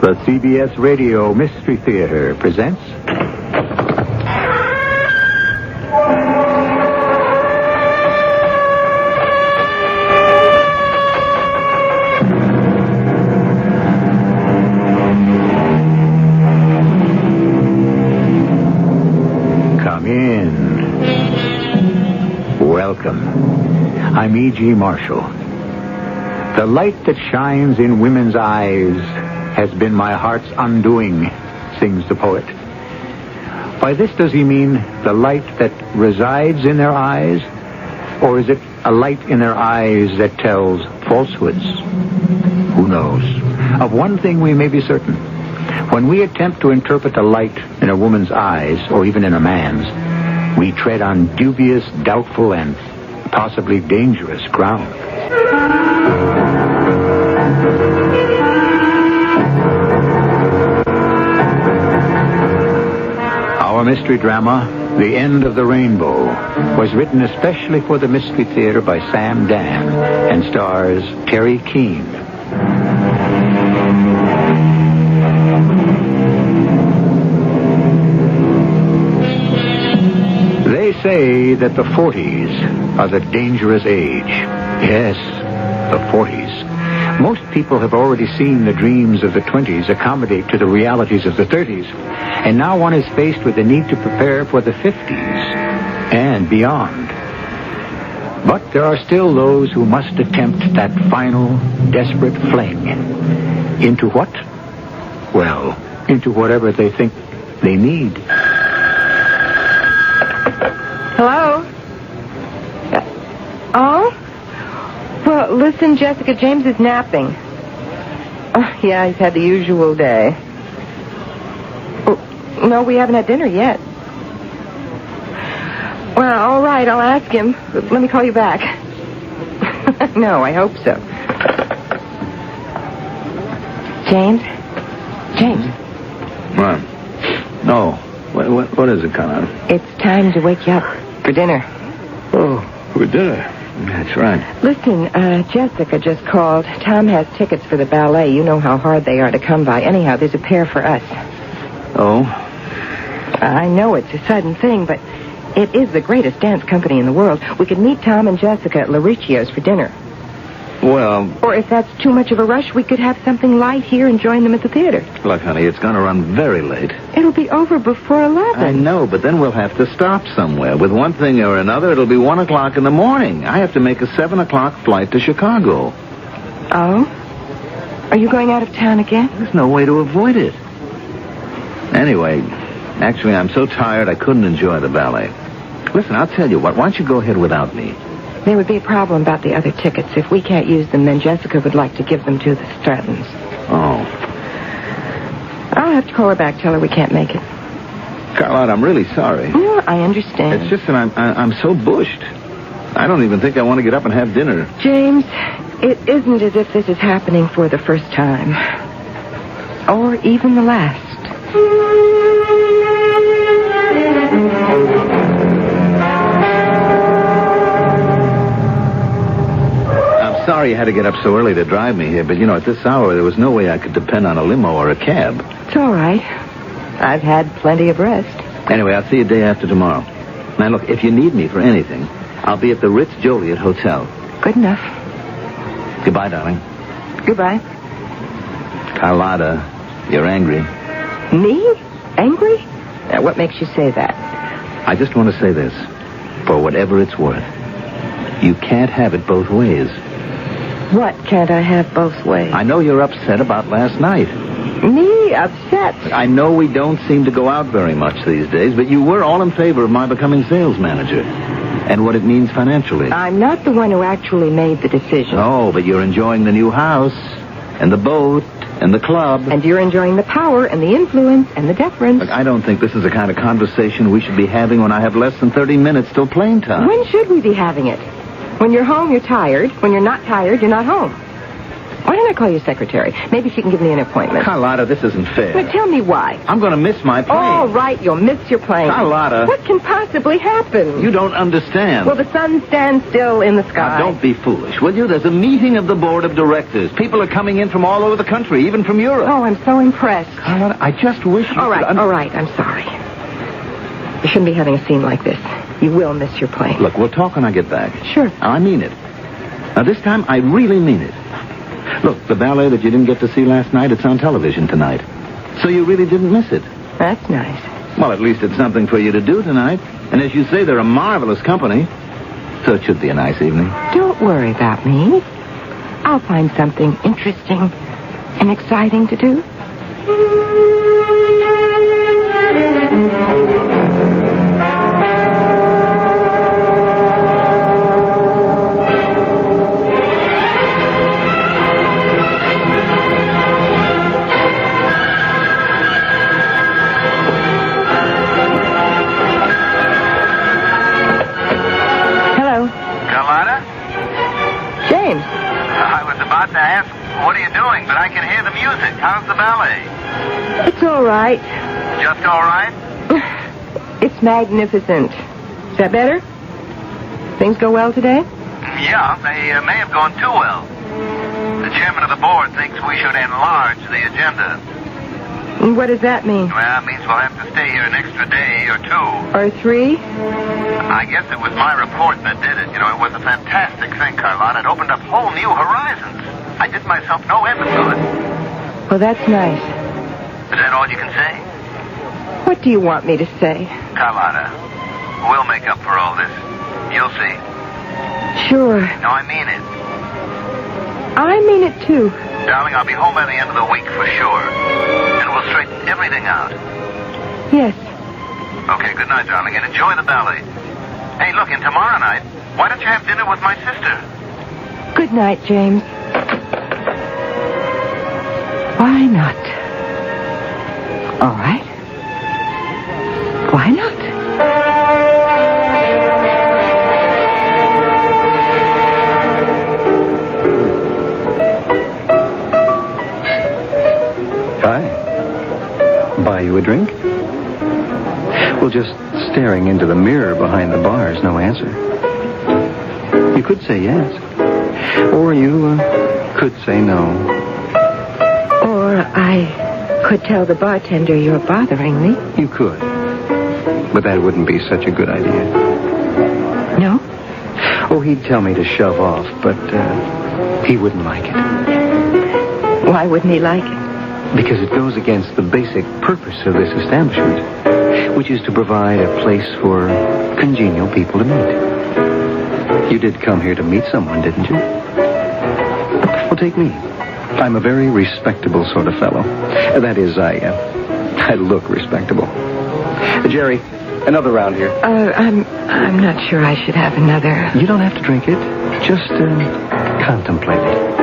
The CBS Radio Mystery Theater presents... Come in. Welcome. I'm E.G. Marshall. The light that shines in women's eyes has been my heart's undoing, sings the poet. By this does he mean the light that resides in their eyes, or is it a light in their eyes that tells falsehoods? Who knows? Of one thing we may be certain. When we attempt to interpret the light in a woman's eyes, or even in a man's, we tread on dubious, doubtful, and possibly dangerous ground. Our mystery drama, The End of the Rainbow, was written especially for the Mystery Theater by Sam Dan and stars Terry Keane. They say that the 40s are the dangerous age. Yes, the 40s. Most people have already seen the dreams of the 20s accommodate to the realities of the 30s. And now one is faced with the need to prepare for the 50s and beyond. But there are still those who must attempt that final, desperate fling. Into what? Well, into whatever they think they need. Hello? Oh? Well, listen, Jessica, James is napping. Oh, yeah, he's had the usual day. No, we haven't had dinner yet. Well, all right, I'll ask him. But let me call you back. No, I hope so. James? James? What? No. What is it, Conrad? It's time to wake you up for dinner. Oh, for dinner. That's right. Listen, Jessica just called. Tom has tickets for the ballet. You know how hard they are to come by. Anyhow, there's a pair for us. Oh? I know it's a sudden thing, but it is the greatest dance company in the world. We could meet Tom and Jessica at Lauricchio's for dinner. Well... Or if that's too much of a rush, we could have something light here and join them at the theater. Look, honey, it's going to run very late. It'll be over before 11. I know, but then we'll have to stop somewhere. With one thing or another, it'll be 1 o'clock in the morning. I have to make a 7 o'clock flight to Chicago. Oh? Are you going out of town again? There's no way to avoid it. Anyway, actually, I'm so tired I couldn't enjoy the ballet. Listen, I'll tell you what. Why don't you go ahead without me? There would be a problem about the other tickets. If we can't use them, then Jessica would like to give them to the Strattons. Oh. I'll have to call her back, tell her we can't make it. Carlotte, I'm really sorry. No, I understand. It's just that I'm so bushed. I don't even think I want to get up and have dinner. James, it isn't as if this is happening for the first time. Or even the last. Sorry you had to get up so early to drive me here, but, at this hour, there was no way I could depend on a limo or a cab. It's all right. I've had plenty of rest. Anyway, I'll see you day after tomorrow. Now, look, if you need me for anything, I'll be at the Ritz Joliet Hotel. Good enough. Goodbye, darling. Goodbye. Carlotta, you're angry. Me? Angry? Now, what makes you say that? I just want to say this. For whatever it's worth, you can't have it both ways. What can't I have both ways? I know you're upset about last night. Me? Upset? I know we don't seem to go out very much these days, but you were all in favor of my becoming sales manager and what it means financially. I'm not the one who actually made the decision. Oh, but you're enjoying the new house and the boat and the club. And you're enjoying the power and the influence and the deference. Look, I don't think this is the kind of conversation we should be having when I have less than 30 minutes till plane time. When should we be having it? When you're home, you're tired. When you're not tired, you're not home. Why don't I call your secretary? Maybe she can give me an appointment. Carlotta, this isn't fair. Well, tell me why. I'm going to miss my plane. All right, you'll miss your plane. Carlotta. What can possibly happen? You don't understand. Well, the sun stands still in the sky. Now, don't be foolish, will you? There's a meeting of the board of directors. People are coming in from all over the country, even from Europe. Oh, I'm so impressed. Carlotta, I just wish you All right, I'm sorry. You shouldn't be having a scene like this. You will miss your plane. Look, we'll talk when I get back. Sure. I mean it. Now, this time, I really mean it. Look, the ballet that you didn't get to see last night, it's on television tonight. So you really didn't miss it. That's nice. Well, at least it's something for you to do tonight. And as you say, they're a marvelous company. So it should be a nice evening. Don't worry about me. I'll find something interesting and exciting to do. How's the ballet? It's all right. Just all right? It's magnificent. Is that better? Things go well today? Yeah, they may have gone too well. The chairman of the board thinks we should enlarge the agenda. What does that mean? Well, it means we'll have to stay here an extra day or two. Or 3? I guess it was my report that did it. You know, it was a fantastic thing, Carlotta. It opened up whole new horizons. I did myself no end of good. Well, that's nice. Is that all you can say? What do you want me to say? Carlotta, we'll make up for all this. You'll see. Sure. No, I mean it. I mean it, too. Darling, I'll be home by the end of the week for sure. And we'll straighten everything out. Yes. Okay, good night, darling, and enjoy the ballet. Hey, look, and tomorrow night, why don't you have dinner with my sister? Good night, James. Why not? All right. Why not? Hi. Buy you a drink? Well, just staring into the mirror behind the bar is no answer. You could say yes. Or you could say no. Or I could tell the bartender you're bothering me. You could. But that wouldn't be such a good idea. No? Oh, he'd tell me to shove off, but he wouldn't like it. Why wouldn't he like it? Because it goes against the basic purpose of this establishment, which is to provide a place for congenial people to meet. You did come here to meet someone, didn't you? Well, take me. I'm a very respectable sort of fellow. That is, I look respectable. Jerry, another round here. I'm not sure I should have another. You don't have to drink it. Just contemplate it.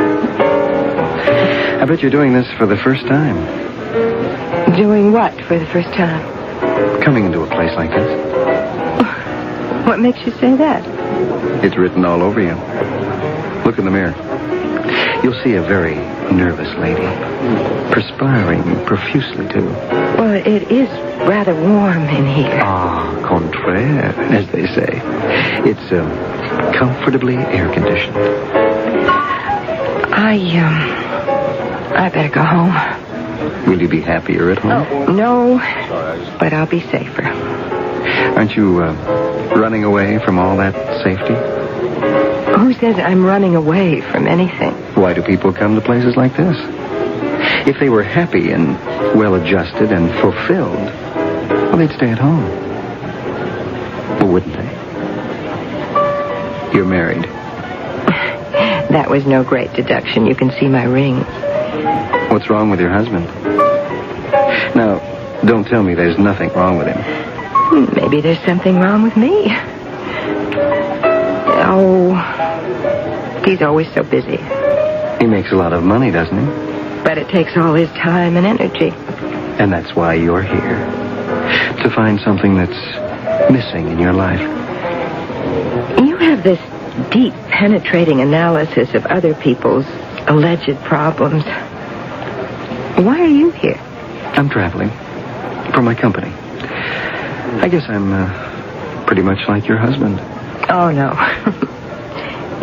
I bet you're doing this for the first time. Doing what for the first time? Coming into a place like this. What makes you say that? It's written all over you. Look in the mirror. You'll see a very nervous lady. Perspiring profusely, too. Well, it is rather warm in here. Ah, contraire, as they say. It's comfortably air-conditioned. I better go home. Will you be happier at home? Oh, no, but I'll be safer. Aren't you running away from all that safety? Who says I'm running away from anything? Why do people come to places like this? If they were happy and well-adjusted and fulfilled, well, they'd stay at home. Well, wouldn't they? You're married. That was no great deduction. You can see my ring. What's wrong with your husband? Now, don't tell me there's nothing wrong with him. Maybe there's something wrong with me. Oh, he's always so busy. He makes a lot of money, doesn't he? But it takes all his time and energy. And that's why you're here. To find something that's missing in your life. You have this deep, penetrating analysis of other people's alleged problems. Why are you here? I'm traveling. For my company. I guess I'm pretty much like your husband. Oh, no.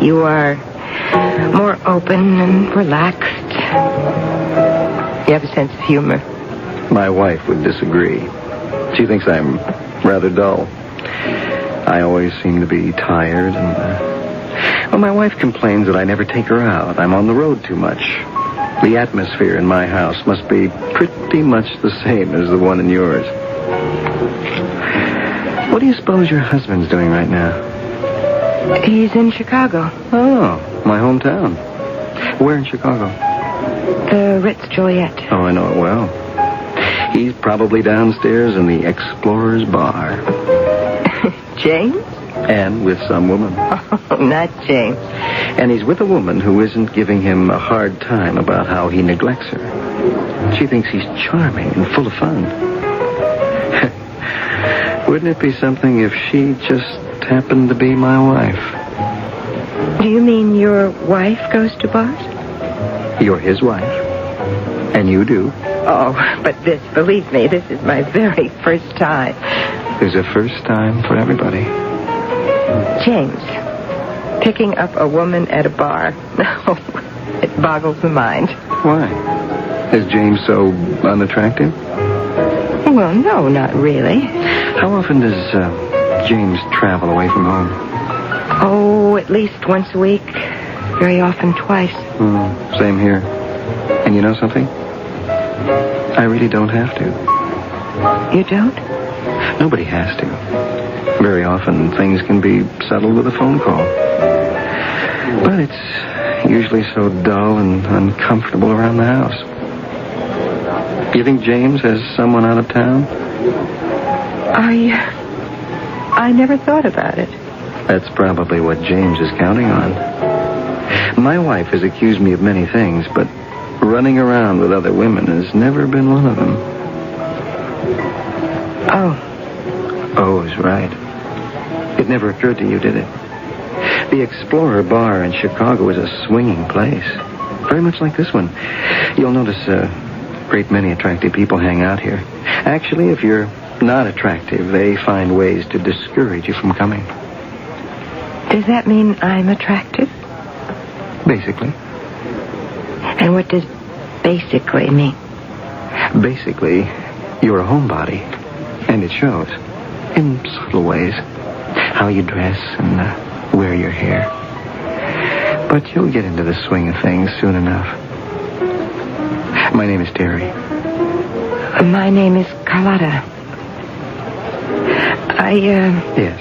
You are more open and relaxed. You have a sense of humor. My wife would disagree. She thinks I'm rather dull. I always seem to be tired and... well, my wife complains that I never take her out. I'm on the road too much. The atmosphere in my house must be pretty much the same as the one in yours. What do you suppose your husband's doing right now? He's in Chicago. Oh, my hometown. Where in Chicago? The Ritz-Joliet. Oh, I know it well. He's probably downstairs in the Explorer's Bar. James? And with some woman. Oh, not James. And he's with a woman who isn't giving him a hard time about how he neglects her. She thinks he's charming and full of fun. Wouldn't it be something if she just happened to be my wife? Do you mean your wife goes to bars? You're his wife. And you do. Oh, but believe me, this is my very first time. There's a first time for everybody. James, picking up a woman at a bar. No, it boggles the mind. Why? Is James so unattractive? Well, no, not really. How often does James travel away from home? Oh, at least once a week. Very often twice. Same here. And you know something? I really don't have to. You don't? Nobody has to. Very often, things can be settled with a phone call. But it's usually so dull and uncomfortable around the house. You think James has someone out of town? I never thought about it. That's probably what James is counting on. My wife has accused me of many things, but running around with other women has never been one of them. Oh. Oh is right. It never occurred to you, did it? The Explorer Bar in Chicago is a swinging place. Very much like this one. You'll notice a great many attractive people hang out here. Actually, if you're not attractive, they find ways to discourage you from coming. Does that mean I'm attractive? Basically. And what does basically mean? Basically, you're a homebody. And it shows. In subtle ways. How you dress and wear your hair. But you'll get into the swing of things soon enough. My name is Terry. My name is Carlotta. Yes.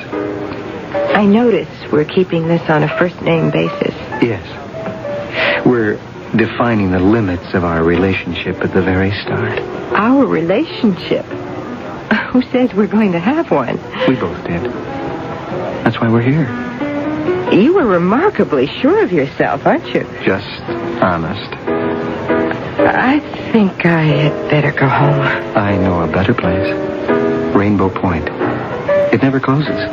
I notice we're keeping this on a first-name basis. Yes. We're defining the limits of our relationship at the very start. Our relationship? Who says we're going to have one? We both did. That's why we're here. You were remarkably sure of yourself, aren't you? Just honest. I think I had better go home. I know a better place. Rainbow Point. It never closes.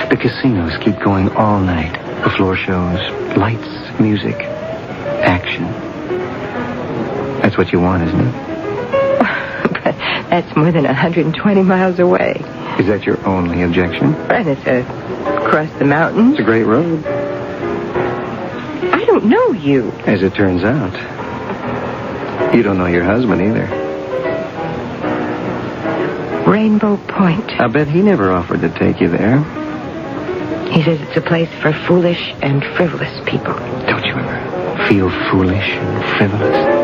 The casinos keep going all night. The floor shows, lights, music, action. That's what you want, isn't it? But that's more than 120 miles away. Is that your only objection? And it's across the mountains. It's a great road. I don't know you. As it turns out, you don't know your husband either. Rainbow Point. I bet he never offered to take you there. He says it's a place for foolish and frivolous people. Don't you ever feel foolish and frivolous?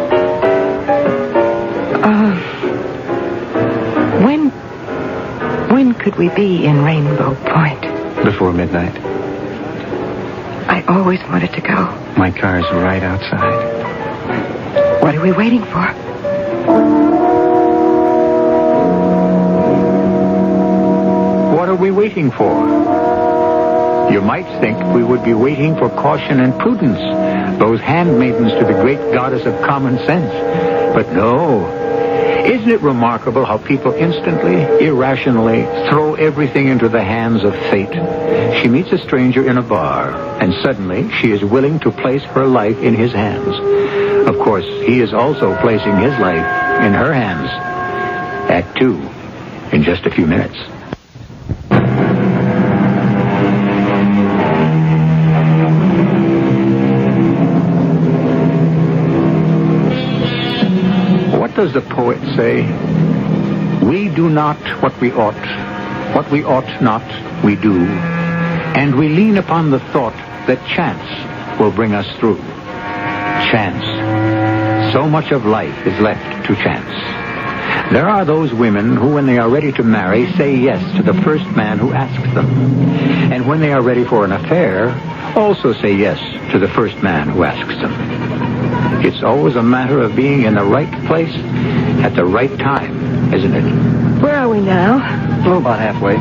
When could we be in Rainbow Point? Before midnight. I always wanted to go. My car's right outside. What are we waiting for? What are we waiting for? You might think we would be waiting for caution and prudence, those handmaidens to the great goddess of common sense. But no. Isn't it remarkable how people instantly, irrationally throw everything into the hands of fate? She meets a stranger in a bar, and suddenly she is willing to place her life in his hands. course, he is also placing his life in her hands. Act 2, in just a few minutes. What does the poet say? We do not what we ought not we do, and we lean upon the thought that chance will bring us through. Chance. So much of life is left to chance. There are those women who, when they are ready to marry, say yes to the first man who asks them. And when they are ready for an affair, also say yes to the first man who asks them. It's always a matter of being in the right place at the right time, isn't it? Where are we now? Oh, about halfway.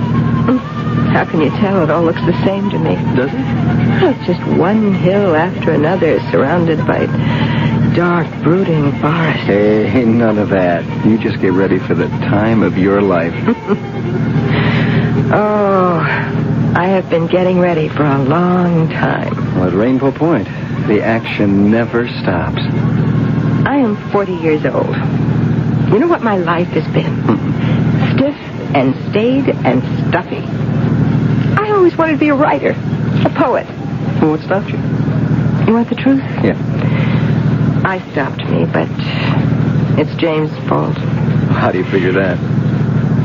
How can you tell? It all looks the same to me. Does it? It's just one hill after another, surrounded by dark, brooding forest. Hey, none of that. You just get ready for the time of your life. Oh, I have been getting ready for a long time. Well, at Rainbow Point, the action never stops. I am 40 years old. You know what my life has been? Stiff and staid and stuffy. I always wanted to be a writer, a poet. Well, what stopped you? You want the truth? Yeah. I stopped me, but it's James' fault. How do you figure that?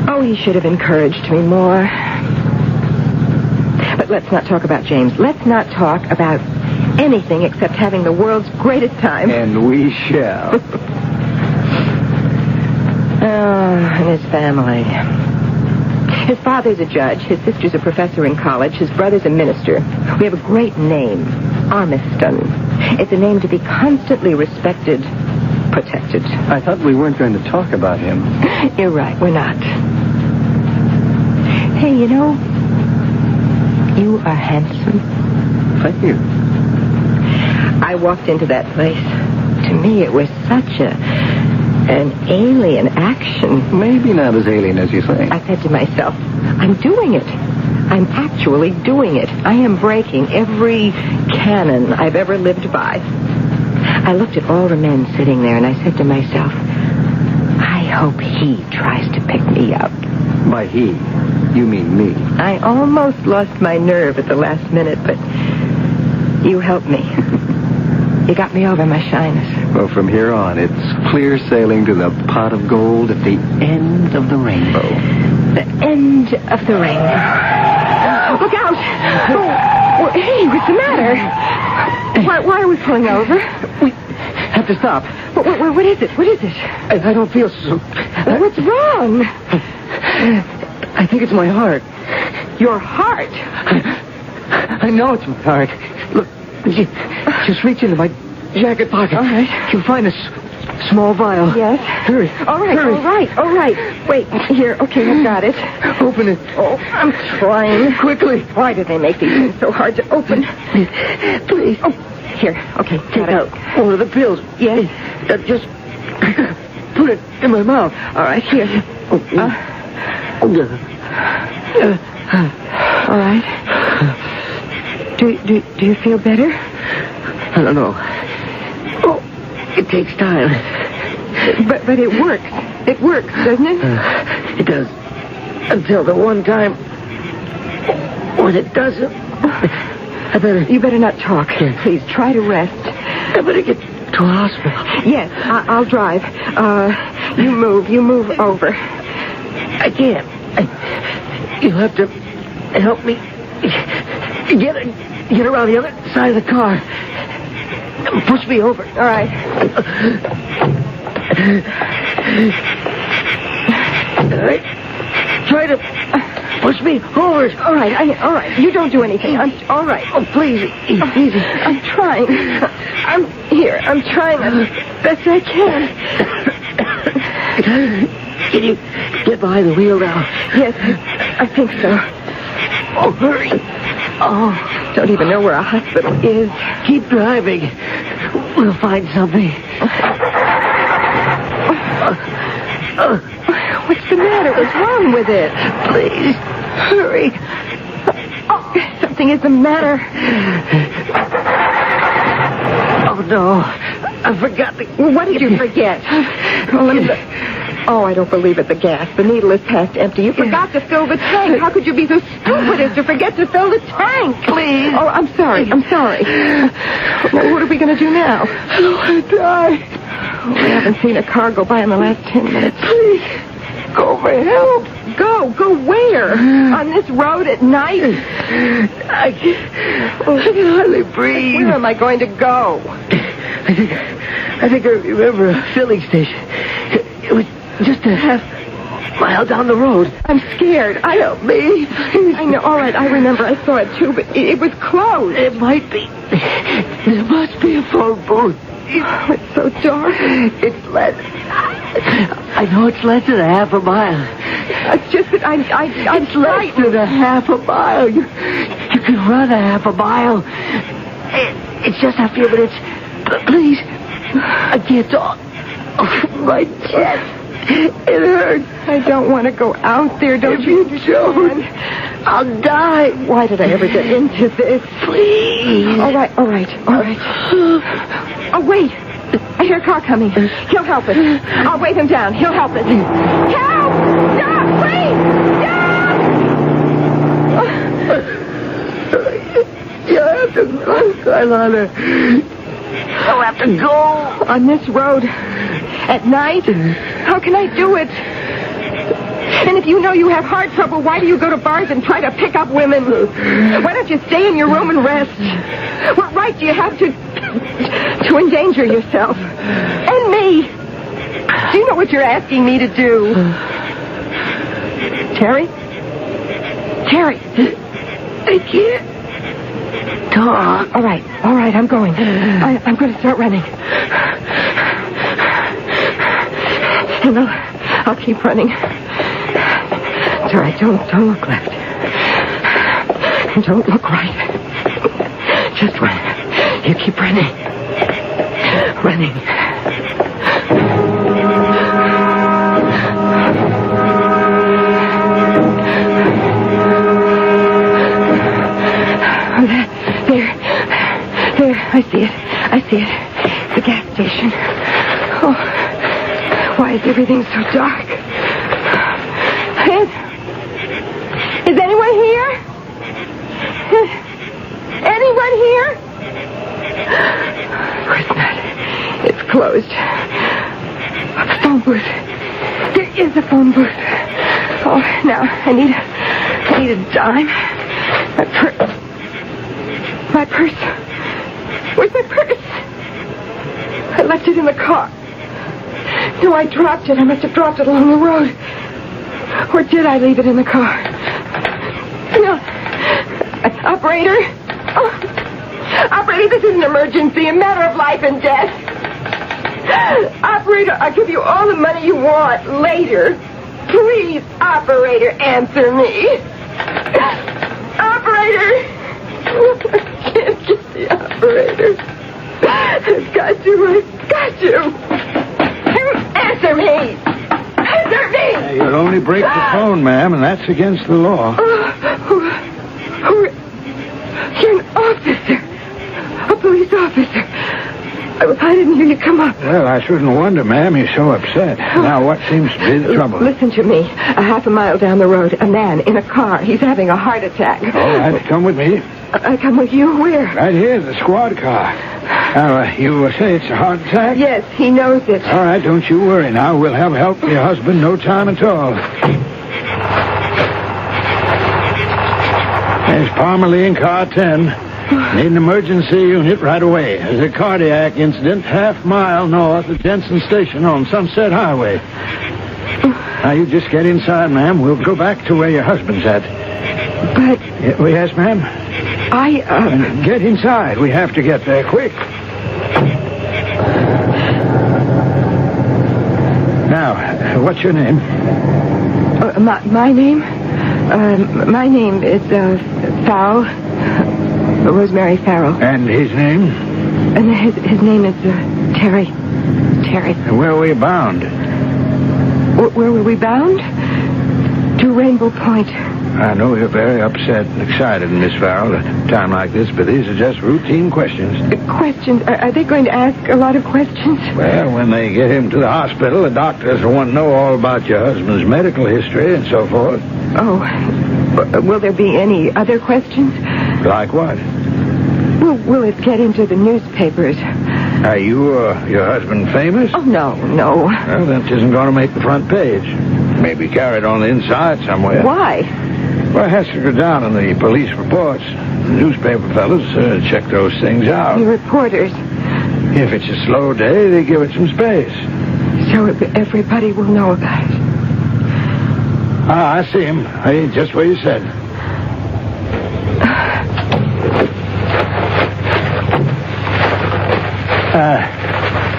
Oh, he should have encouraged me more. But let's not talk about James. Let's not talk about anything except having the world's greatest time. And we shall. And his family. His father's a judge. His sister's a professor in college. His brother's a minister. We have a great name, Armiston. It's a name to be constantly respected, protected. I thought we weren't going to talk about him. You're right, we're not. Hey, you know, you are handsome. Thank you. I walked into that place. To me, it was such an alien action. Maybe not as alien as you think. I said to myself, I'm doing it. I'm actually doing it. I am breaking every canon I've ever lived by. I looked at all the men sitting there, and I said to myself, I hope he tries to pick me up. By he, you mean me. I almost lost my nerve at the last minute, but you helped me. You got me over my shyness. Well, from here on, it's clear sailing to the pot of gold at the end of the rainbow. The end of the rainbow. Look out! Oh, hey, what's the matter? Why are we pulling over? We have to stop. What is it? What is it? I don't feel so... What's wrong? I think it's my heart. Your heart? I know it's my heart. Look, just reach into my jacket pocket. All right. You'll find a small vial. Yes? Hurry. All right, Hurry. all right. Wait, here. Okay, I've got it. Open it. Oh, I'm trying. Quickly. Why do they make these things so hard to open? Please. Oh, here. Okay, Take out one of the pills. Yes. Just put it in my mouth. All right, here. All right. Do you feel better? I don't know. Oh, it takes time. But it works. It works, doesn't it? It does. Until the one time when it doesn't. You better not talk. Please, try to rest. I better get to a hospital. Yes, I'll drive. You move over. I can't. You'll have to help me get around the other side of the car. Push me over. All right. Try to push me over. All right. You don't do anything. I'm all right. Oh, please, easy. I'm trying. I'm here. I'm trying as best I can. Can you get behind the wheel now? Yes, I think so. Oh, hurry. Oh, don't even know where a hospital is. Keep driving. We'll find something. What's the matter? What's wrong with it? Please, hurry. Something is the matter. Oh, no. I forgot the... What did you forget? Well, let me look. Oh, I don't believe it. The gas. The needle is past empty. You forgot to fill the tank. How could you be so stupid as to forget to fill the tank? Please. Oh, I'm sorry. I'm sorry. Well, what are we going to do now? I don't want to die. We haven't seen a car go by in the last 10 minutes. Please. Go for help. Go where? On this road at night? I can hardly breathe. Where am I going to go? I think I remember a filling station. It was just a half mile down the road. I'm scared. Help me. I know. All right, I remember. I saw it too, but it was closed. It might be. There must be a phone booth. Oh, it's so dark. It's less. I know it's less than a half a mile. It's just that I'm It's less than a half a mile. You can run a half a mile. It's just a few minutes. Please. I can't talk. Oh, my chest. It hurts. I don't want to go out there. Don't you don't, I'll die. Why did I ever get into this? Please. All right. Oh, wait. I hear a car coming. He'll help us. I'll wave him down. He'll help us. Help! Stop! Please! Stop! You have to go, Carlotta. You'll have to go. On this road. At night? How can I do it? And if you know you have heart trouble, why do you go to bars and try to pick up women? Why don't you stay in your room and rest? What right do you have to endanger yourself? And me? Do you know what you're asking me to do? Terry? I can't talk. All right, I'm going. I'm going to start running. And I'll keep running. It's all right. Don't look left. And don't look right. Just run. You keep running. Running. There. I see it. The gas station. Oh. Why is everything so dark? Is anyone here? Anyone here? Of course not. It's closed. A phone booth. There is a phone booth. Oh, now I need a dime. My purse. Where's my purse? I left it in the car. No, I dropped it. I must have dropped it along the road. Or did I leave it in the car? No. Operator? Oh. Operator, this is an emergency. A matter of life and death. Operator, I'll give you all the money you want later. Please, operator, answer me. Operator! I can't get the operator. I've got to. Answer me! Answer me! You'll only break the phone, ma'am, and that's against the law. You're an officer. A police officer. I didn't hear you come up. Well, I shouldn't wonder, ma'am. You're so upset. Now, what seems to be the trouble? Listen to me. A half a mile down the road, a man in a car. He's having a heart attack. All right, come with me. I come with you? Where? Right here, the squad car. Now, you say it's a heart attack? Yes, he knows it. All right, don't you worry now. We'll have help for your husband no time at all. There's Parmalee in car 10. Need an emergency unit right away. There's a cardiac incident half mile north of Jensen Station on Sunset Highway. Now, you just get inside, ma'am. We'll go back to where your husband's at. But... Yes, ma'am? Get inside. We have to get there quick. Now, what's your name? My name? My name is, Farrell. Rosemary Farrell. And his name? And his name is, Terry. And where were you bound? Where were we bound? To Rainbow Point. I know you're very upset and excited, Miss Farrell, at a time like this, but these are just routine questions. Questions? Are they going to ask a lot of questions? Well, when they get him to the hospital, the doctors will want to know all about your husband's medical history and so forth. Oh. Will there be any other questions? Like what? Will it get into the newspapers? Are you your husband famous? Oh, no. Well, that isn't going to make the front page. Maybe carried on the inside somewhere. Why? Well, it has to go down in the police reports. The newspaper fellows check those things out. The reporters. If it's a slow day, they give it some space. So everybody will know about it. I see him. Hey, just what you said.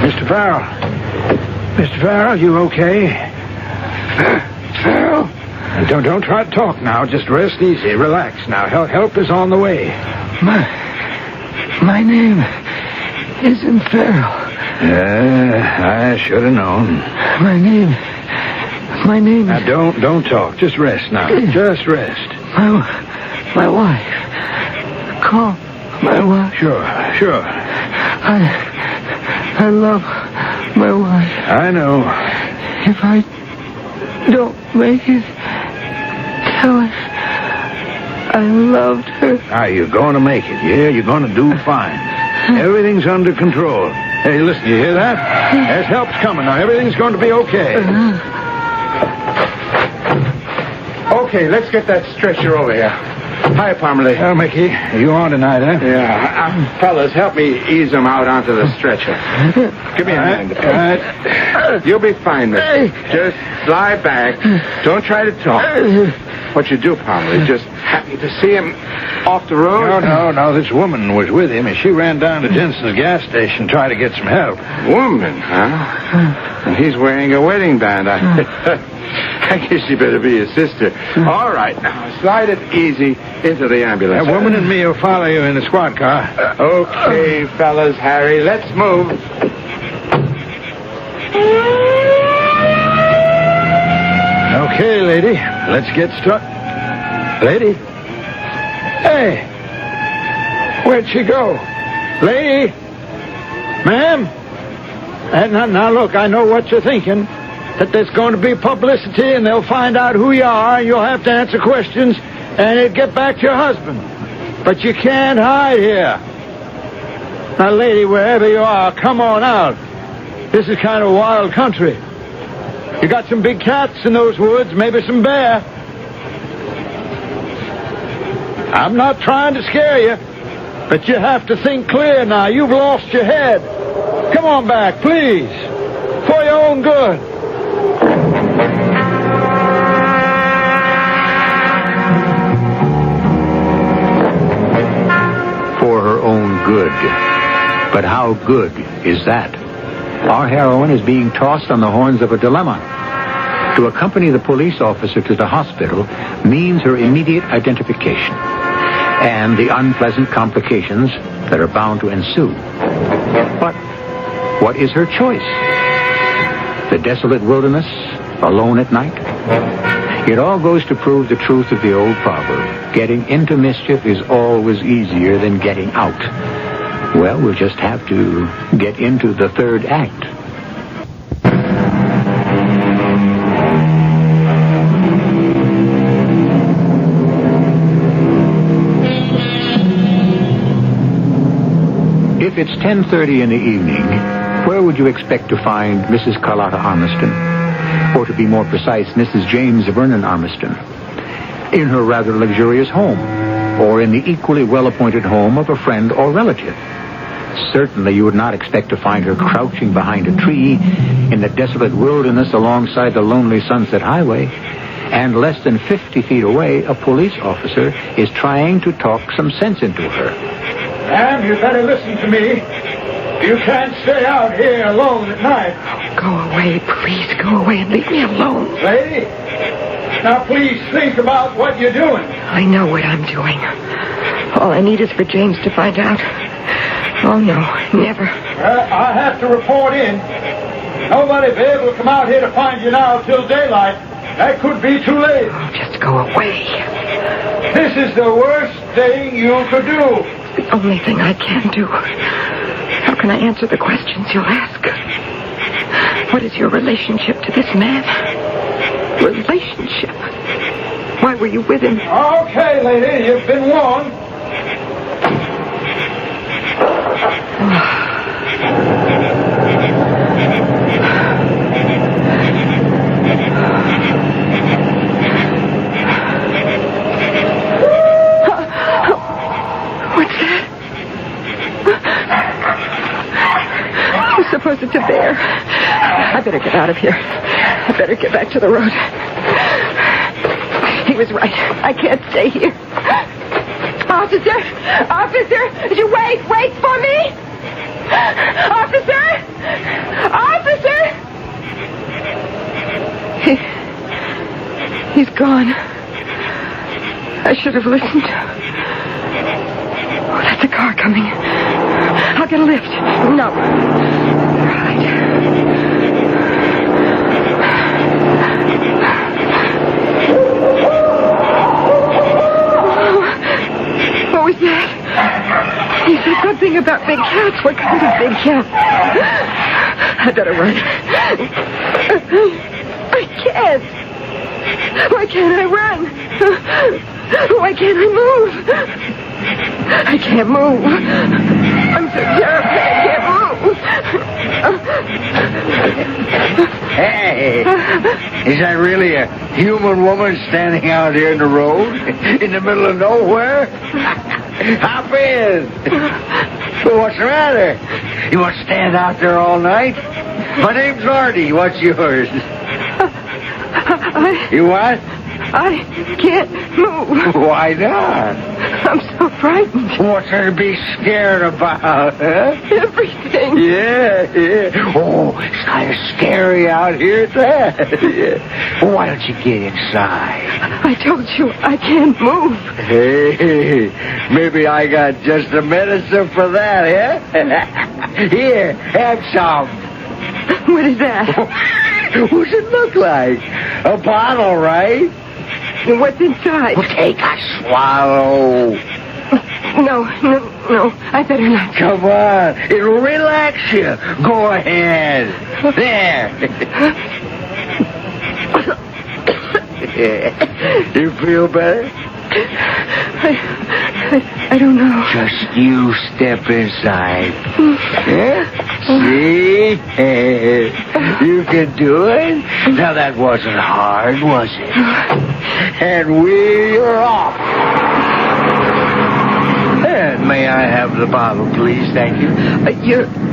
Mr. Farrell. Mr. Farrell, you okay? Farrell? Don't try to talk now. Just rest easy. Relax now. Help is on the way. My name isn't Farrell. I should have known. My name Now, don't talk. Just rest now. Just rest. My wife. Call my wife. Sure. I love my wife. I know. If I don't make it, tell her I loved her. You're going to make it, yeah? You're going to do fine. Everything's under control. Hey, listen, you hear that? There's help's coming now. Everything's going to be okay. Okay, let's get that stretcher over here. Hi, Parmalee. Well, Mickey, you on tonight, huh? Yeah. Fellas, help me ease him out onto the stretcher. Give me a hand. You'll be fine, mister. Just lie back. Don't try to talk. What'd you do, Parmalee? Just happened to see him off the road? No. This woman was with him, and she ran down to Jensen's gas station to try to get some help. Woman, huh? And he's wearing a wedding band. I guess you better be his sister. All right, now, slide it easy into the ambulance. That woman and me will follow you in the squad car. Okay, fellas, Harry, let's move. Okay, lady, let's get started. Lady? Hey! Where'd she go? Lady? Ma'am? Now, look, I know what you're thinking. That there's going to be publicity and they'll find out who you are and you'll have to answer questions and it'll get back to your husband. But you can't hide here. Now, lady, wherever you are, come on out. This is kind of wild country. You got some big cats in those woods, maybe some bear. I'm not trying to scare you, but you have to think clear now. You've lost your head. Come on back, please. For your own good. For her own good. But how good is that? Our heroine is being tossed on the horns of a dilemma. To accompany the police officer to the hospital means her immediate identification and the unpleasant complications that are bound to ensue. But what is her choice? The desolate wilderness, alone at night? It all goes to prove the truth of the old proverb. Getting into mischief is always easier than getting out. Well, we'll just have to get into the third act. If it's 10:30 in the evening, where would you expect to find Mrs. Carlotta Armiston? Or to be more precise, Mrs. James Vernon Armiston? In her rather luxurious home, or in the equally well-appointed home of a friend or relative. Certainly you would not expect to find her crouching behind a tree in the desolate wilderness alongside the lonely Sunset Highway, and less than 50 feet away, a police officer is trying to talk some sense into her. Ma'am, you better listen to me. You can't stay out here alone at night. Go away, please. Go away and leave me alone. Lady, now please think about what you're doing. I know what I'm doing. All I need is for James to find out. Oh, no, never. I have to report in. Nobody'll be able to come out here to find you now till daylight. That could be too late. Just go away. This is the worst thing you could do. It's the only thing I can do. How can I answer the questions you'll ask? What is your relationship to this man? Relationship? Why were you with him? Okay, lady, you've been warned. What's that? I suppose it's a bear. I better get out of here. I better get back to the road. He was right. I can't stay here. Officer! Officer! Wait for me! Officer! Officer! He's gone. I should have listened. Oh, that's a car coming. I'll get a lift. No. Right. What was that? He said something about big cats. What kind of big cat? I better run. I can't. Why can't I run? Why can't I move? I can't move. I'm so terrified. I can't move. Hey, is that really a human woman standing out here in the road? In the middle of nowhere? Hop in. What's the matter? You want to stand out there all night? My name's Artie. What's yours? You what? I can't move. Why not? I'm so frightened. What's there to be scared about, huh? Everything. Yeah. Oh, it's kind of scary out here at that. Yeah. Well, why don't you get inside? I told you I can't move. Hey, maybe I got just the medicine for that, yeah? Here, have some. What is that? What's it look like? A bottle, right? What's inside? Well, take a swallow. No. I better not. Come on. It'll relax you. Go ahead. There. You feel better? I don't know. Just you step inside. Yeah? See? You can do it? Now that wasn't hard, was it? And we're off. And may I have the bottle, please? Thank you.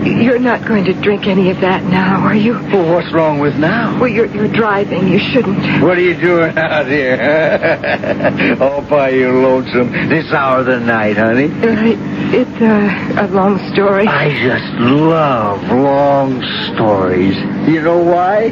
You're not going to drink any of that now, are you? Well, what's wrong with now? Well, you're driving. You shouldn't. What are you doing out here? All by your lonesome this hour of the night, honey? It's a long story. I just love long stories. You know why?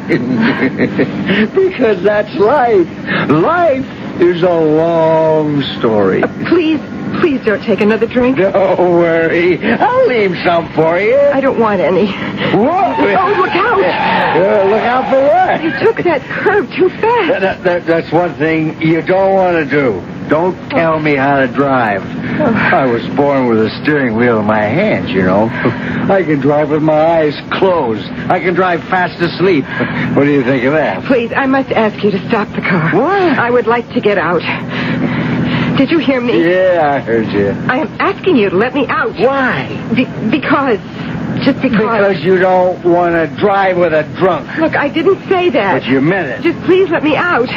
Because that's life. Life is a long story. Please don't take another drink. Don't worry. I'll leave some for you. I don't want any. Whoa. Oh, look out. Look out for what? You took that curve too fast. That's one thing you don't want to do. Don't tell me how to drive. I was born with a steering wheel in my hands, you know. I can drive with my eyes closed. I can drive fast asleep. What do you think of that? Please, I must ask you to stop the car. What? I would like to get out. Did you hear me? Yeah, I heard you. I am asking you to let me out. Why? Because. Just because. Because you don't want to drive with a drunk. Look, I didn't say that. But you meant it. Just please let me out.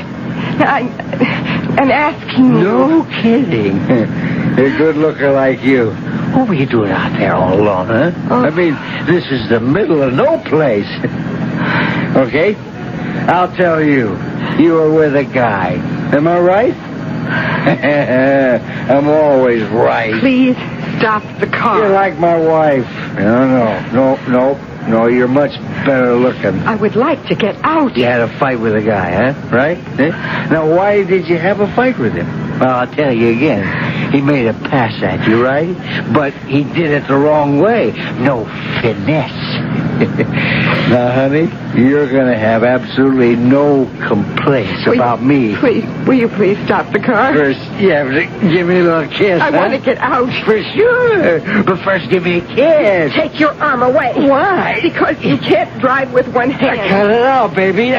I'm asking you. No kidding. A good looker like you. What were you doing out there all alone, huh? I mean, this is the middle of no place. Okay? I'll tell you. You were with a guy. Am I right? I'm always right. Please stop the car. You're like my wife. No, you're much better looking. I would like to get out. You had a fight with a guy, huh? Right? Now, why did you have a fight with him? Well, I'll tell you again. He made a pass at you, right? But he did it the wrong way. No finesse. Now, honey, you're going to have absolutely no complaints about me. Please, will you please stop the car? First, you have to give me a little kiss, I want to get out. For sure. But first, give me a kiss. Take your arm away. Why? Because you can't drive with one hand. Cut it out, baby.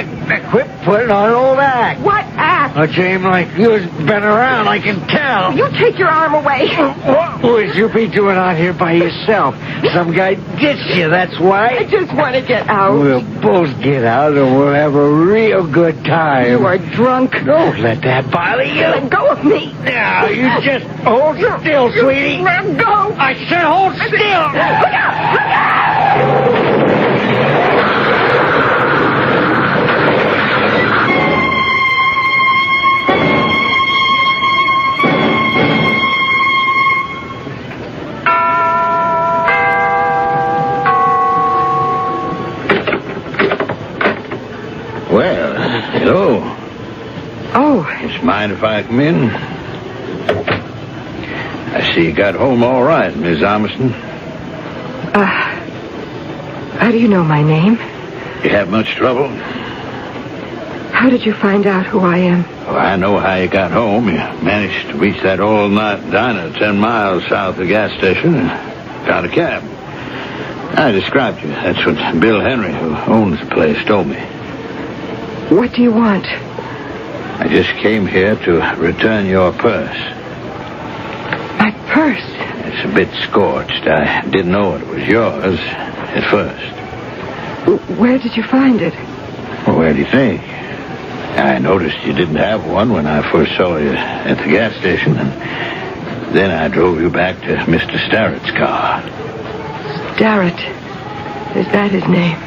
Quit putting on old act. What act? A dream like you's been around, I can tell. You take your arm away. What would you be doing out here by yourself? Some guy ditched you, that's why. I just want to get out. We'll both get out and we'll have a real good time. You are drunk. Don't let that bother you. Let go of me. Now, you just hold still, sweetie. Let go. I said hold still. Look out! Look out! Well, hello. Oh, Just mind if I come in? I see you got home all right, Miss Armstrong. how do you know my name? You have much trouble? How did you find out who I am? Well, I know how you got home. You managed to reach that all-night diner 10 miles south of the gas station and got a cab. I described you. That's what Bill Henry, who owns the place, told me. What do you want? I just came here to return your purse. My purse. It's a bit scorched. I didn't know it was yours at first. Where did you find it? Well, where do you think? I noticed you didn't have one when I first saw you at the gas station, and then I drove you back to Mr. Starrett's car. Starrett. Is that his name?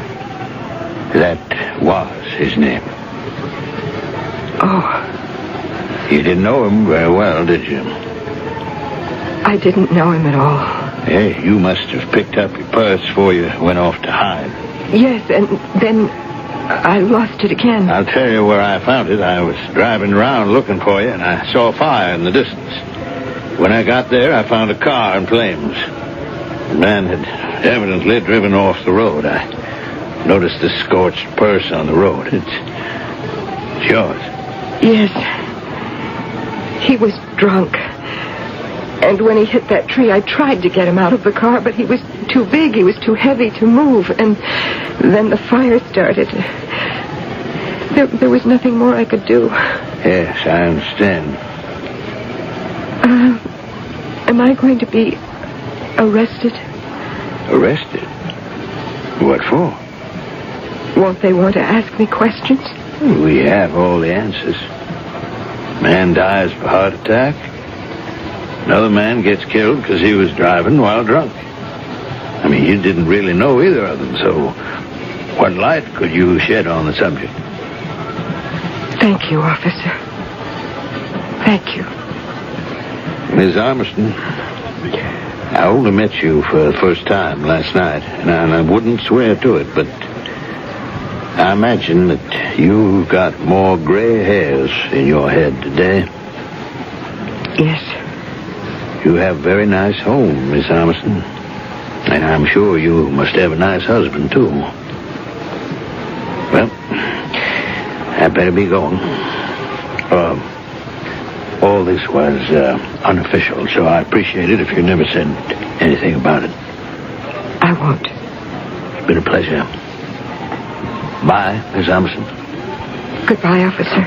That was his name. Oh, You didn't know him very well, did you? I didn't know him at all. Hey, you must have picked up your purse before you went off to hide. Yes, and then I lost it again. I'll tell you where I found it. I was driving around looking for you, and I saw a fire in the distance. When I got there, I found a car in flames. The man had evidently driven off the road. I noticed the scorched purse on the road. It's yours. Yes. He was drunk. And when he hit that tree, I tried to get him out of the car, but he was too big. He was too heavy to move. And then the fire started. There was nothing more I could do. Yes, I understand. Am I going to be arrested? Arrested? What for? Won't they want to ask me questions? We have all the answers. Man dies of a heart attack. Another man gets killed because he was driving while drunk. I mean, you didn't really know either of them, so what light could you shed on the subject? Thank you, officer. Thank you. Miss Armstrong, I only met you for the first time last night, and I wouldn't swear to it, but I imagine that you've got more gray hairs in your head today. Yes. You have a very nice home, Miss Armstrong. And I'm sure you must have a nice husband, too. Well, I better be going. All this was unofficial, so I appreciate it if you never said anything about it. I won't. It's been a pleasure. Bye, Miss Armstrong. Goodbye, officer.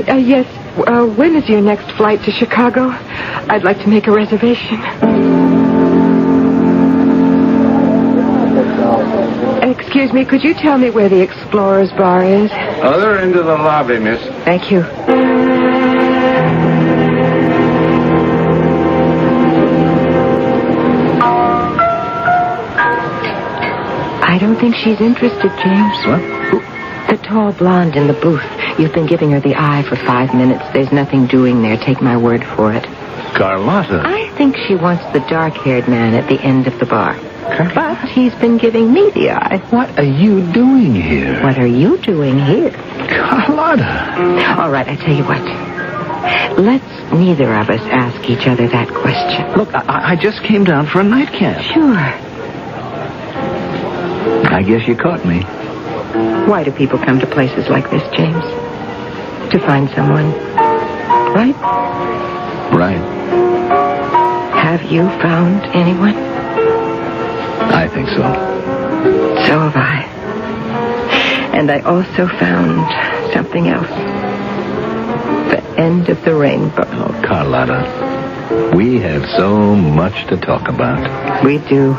Yes. When is your next flight to Chicago? I'd like to make a reservation. Excuse me, could you tell me where the Explorer's Bar is? Other end of the lobby, miss. Thank you. I don't think she's interested, James. What? The tall blonde in the booth. You've been giving her the eye for 5 minutes. There's nothing doing there. Take my word for it. Carlotta. I think she wants the dark-haired man at the end of the bar. But he's been giving me the eye. What are you doing here? What are you doing here? Carlotta. All right, I tell you what. Let's neither of us ask each other that question. Look, I just came down for a nightcap. Sure. I guess you caught me. Why do people come to places like this, James? To find someone, right? Right. Have you found anyone? I think so. So have I. And I also found something else. The end of the rainbow. Oh, Carlotta, we have so much to talk about. We do.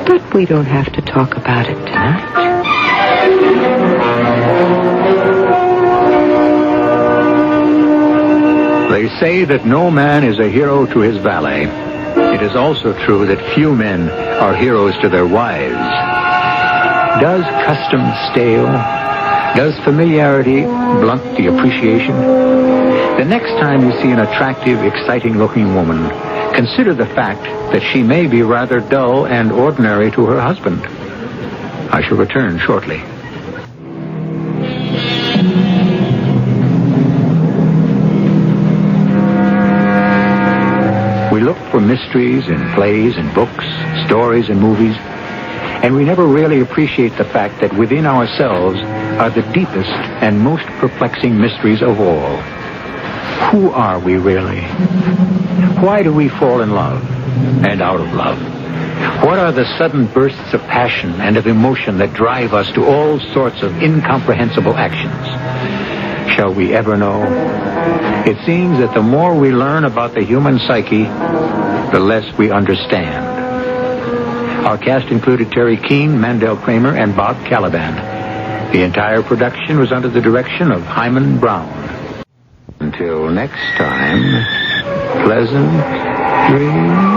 But we don't have to talk about it tonight. They say that no man is a hero to his valet. It is also true that few men are heroes to their wives. Does custom stale? Does familiarity blunt the appreciation? The next time you see an attractive, exciting-looking woman, consider the fact that she may be rather dull and ordinary to her husband. I shall return shortly. We look for mysteries in plays and books, stories and movies, and we never really appreciate the fact that within ourselves are the deepest and most perplexing mysteries of all. Who are we really? Why do we fall in love and out of love? What are the sudden bursts of passion and of emotion that drive us to all sorts of incomprehensible actions? Shall we ever know? It seems that the more we learn about the human psyche, the less we understand. Our cast included Terry Keane, Mandel Kramer, and Bob Caliban. The entire production was under the direction of Hyman Brown. Until next time, pleasant dreams.